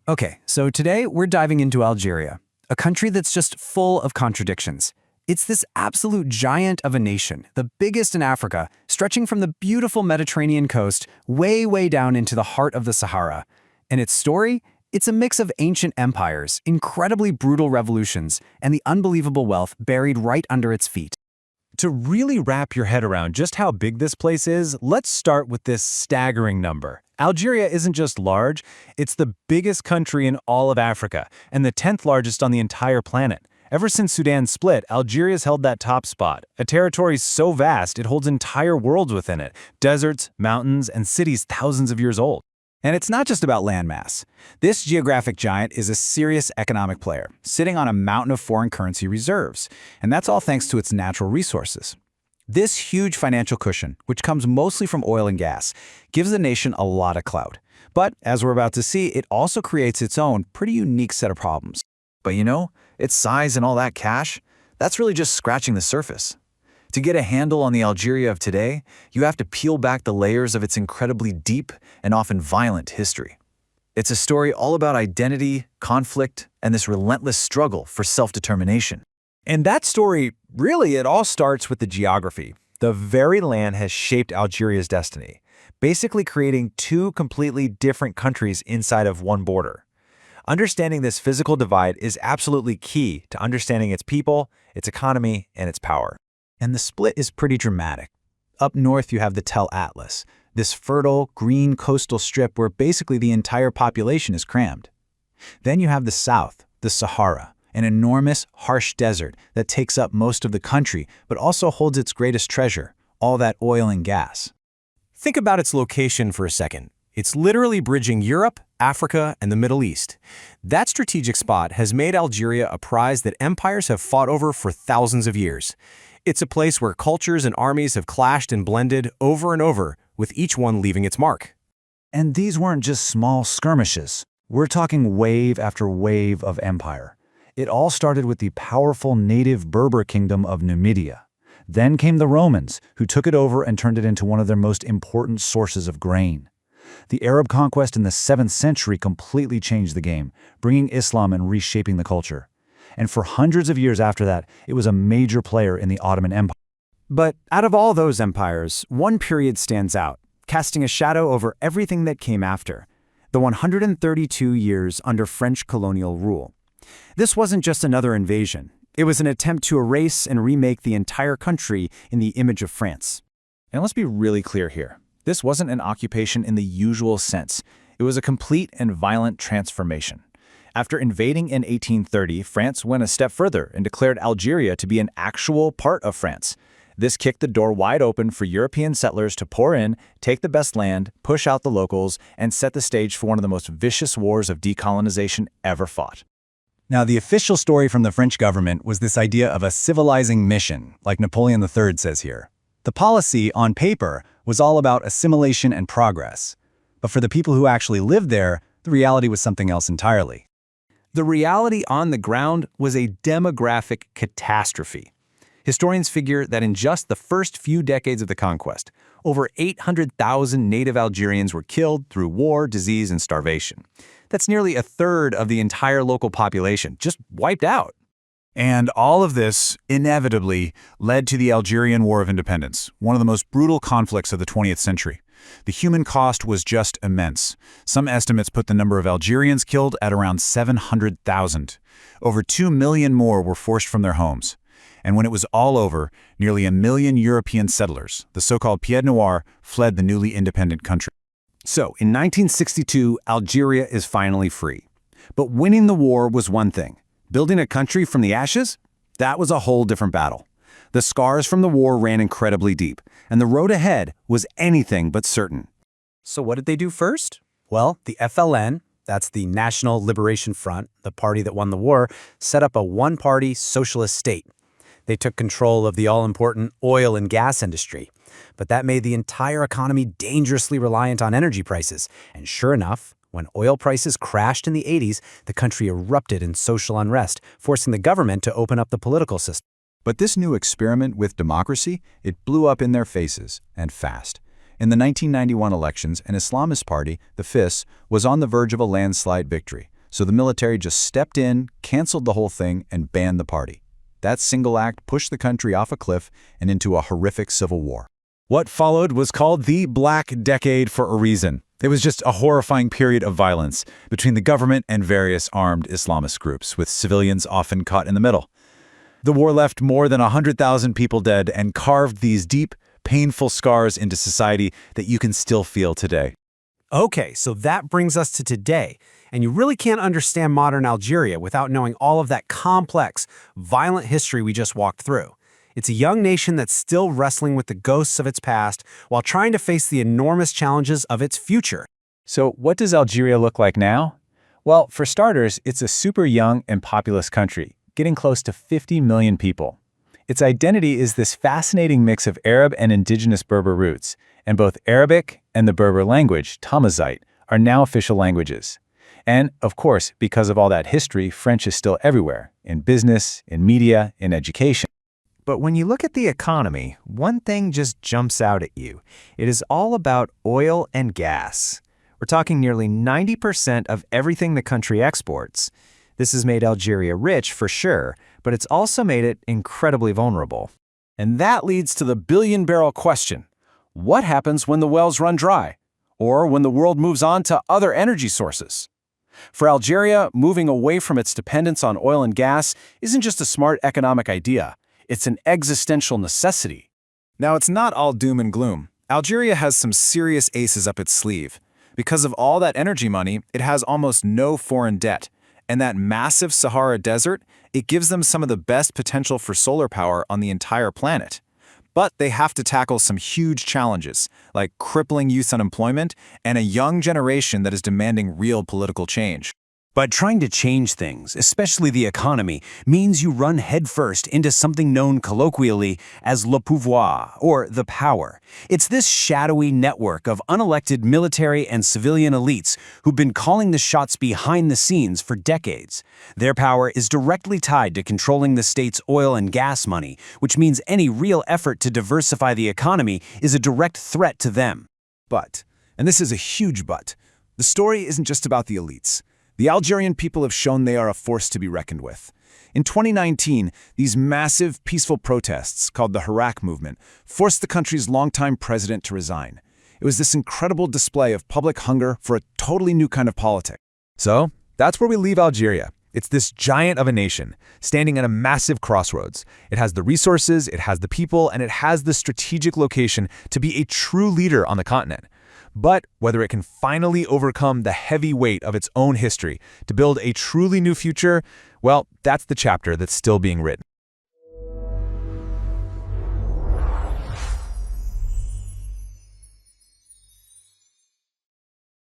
Okay, so today we're diving into Algeria, a country that's just full of contradictions. It's this absolute giant of a nation, the biggest in Africa, stretching from the beautiful Mediterranean coast way, way down into the heart of the Sahara. And its story? It's a mix of ancient empires, incredibly brutal revolutions, and the unbelievable wealth buried right under its feet. To really wrap your head around just how big this place is, let's start with this staggering number. Algeria isn't just large, it's the biggest country in all of Africa, and the 10th largest on the entire planet. Ever since Sudan split, Algeria's held that top spot, a territory so vast it holds entire worlds within it, deserts, mountains, and cities thousands of years old. And it's not just about landmass. This geographic giant is a serious economic player, sitting on a mountain of foreign currency reserves, and that's all thanks to its natural resources. This huge financial cushion, which comes mostly from oil and gas, gives the nation a lot of clout. But, as we're about to see, it also creates its own pretty unique set of problems. But its size and all that cash, that's really just scratching the surface. To get a handle on the Algeria of today, you have to peel back the layers of its incredibly deep and often violent history. It's a story all about identity, conflict, and this relentless struggle for self-determination. And that story, really, it all starts with the geography. The very land has shaped Algeria's destiny, basically creating two completely different countries inside of one border. Understanding this physical divide is absolutely key to understanding its people, its economy, and its power. And the split is pretty dramatic. Up north, you have the Tel Atlas, this fertile, green coastal strip where basically the entire population is crammed. Then you have the south, the Sahara, an enormous, harsh desert that takes up most of the country, but also holds its greatest treasure, all that oil and gas. Think about its location for a second. It's literally bridging Europe, Africa, and the Middle East. That strategic spot has made Algeria a prize that empires have fought over for thousands of years. It's a place where cultures and armies have clashed and blended over and over, with each one leaving its mark. And these weren't just small skirmishes. We're talking wave after wave of empire. It all started with the powerful native Berber kingdom of Numidia. Then came the Romans, who took it over and turned it into one of their most important sources of grain. The Arab conquest in the 7th century completely changed the game, bringing Islam and reshaping the culture. And for hundreds of years after that, it was a major player in the Ottoman Empire. But out of all those empires, one period stands out, casting a shadow over everything that came after, the 132 years under French colonial rule. This wasn't just another invasion. It was an attempt to erase and remake the entire country in the image of France. And let's be really clear here. This wasn't an occupation in the usual sense. It was a complete and violent transformation. After invading in 1830, France went a step further and declared Algeria to be an actual part of France. This kicked the door wide open for European settlers to pour in, take the best land, push out the locals, and set the stage for one of the most vicious wars of decolonization ever fought. Now, the official story from the French government was this idea of a civilizing mission, like Napoleon III says here. The policy, on paper, was all about assimilation and progress. But for the people who actually lived there, the reality was something else entirely. The reality on the ground was a demographic catastrophe. Historians figure that in just the first few decades of the conquest, over 800,000 native Algerians were killed through war, disease, and starvation. That's nearly a third of the entire local population, just wiped out. And all of this, inevitably, led to the Algerian War of Independence, one of the most brutal conflicts of the 20th century. The human cost was just immense. Some estimates put the number of Algerians killed at around 700,000. Over 2 million more were forced from their homes. And when it was all over, nearly 1 million European settlers, the so-called Pieds Noirs, fled the newly independent country. So, in 1962, Algeria is finally free. But winning the war was one thing. Building a country from the ashes? That was a whole different battle. The scars from the war ran incredibly deep, and the road ahead was anything but certain. So what did they do first? Well, the FLN, that's the National Liberation Front, the party that won the war, set up a one-party socialist state. They took control of the all-important oil and gas industry. But that made the entire economy dangerously reliant on energy prices. And sure enough, when oil prices crashed in the 80s, the country erupted in social unrest, forcing the government to open up the political system. But this new experiment with democracy, it blew up in their faces, and fast. In the 1991 elections, an Islamist party, the FIS, was on the verge of a landslide victory. So the military just stepped in, canceled the whole thing, and banned the party. That single act pushed the country off a cliff and into a horrific civil war. What followed was called the Black Decade for a reason. It was just a horrifying period of violence between the government and various armed Islamist groups, with civilians often caught in the middle. The war left more than 100,000 people dead and carved these deep, painful scars into society that you can still feel today. Okay, so that brings us to today, and you really can't understand modern Algeria without knowing all of that complex, violent history we just walked through. It's a young nation that's still wrestling with the ghosts of its past while trying to face the enormous challenges of its future. So what does Algeria look like now? Well, for starters, it's a super young and populous country, getting close to 50 million people. Its identity is this fascinating mix of Arab and indigenous Berber roots, and both Arabic and the Berber language, Tamazight, are now official languages. And, of course, because of all that history, French is still everywhere, in business, in media, in education. But when you look at the economy, one thing just jumps out at you. It is all about oil and gas. We're talking nearly 90% of everything the country exports. This has made Algeria rich, for sure, but it's also made it incredibly vulnerable. And that leads to the billion-barrel question. What happens when the wells run dry? Or when the world moves on to other energy sources? For Algeria, moving away from its dependence on oil and gas isn't just a smart economic idea. It's an existential necessity. Now, it's not all doom and gloom. Algeria has some serious aces up its sleeve. Because of all that energy money, it has almost no foreign debt. And that massive Sahara Desert, it gives them some of the best potential for solar power on the entire planet. But they have to tackle some huge challenges, like crippling youth unemployment and a young generation that is demanding real political change. But trying to change things, especially the economy, means you run headfirst into something known colloquially as le pouvoir, or the power. It's this shadowy network of unelected military and civilian elites who've been calling the shots behind the scenes for decades. Their power is directly tied to controlling the state's oil and gas money, which means any real effort to diversify the economy is a direct threat to them. But, and this is a huge but, the story isn't just about the elites. The Algerian people have shown they are a force to be reckoned with. In 2019, these massive, peaceful protests, called the Hirak movement, forced the country's longtime president to resign. It was this incredible display of public hunger for a totally new kind of politics. So, that's where we leave Algeria. It's this giant of a nation, standing at a massive crossroads. It has the resources, it has the people, and it has the strategic location to be a true leader on the continent. But whether it can finally overcome the heavy weight of its own history to build a truly new future, well, that's the chapter that's still being written.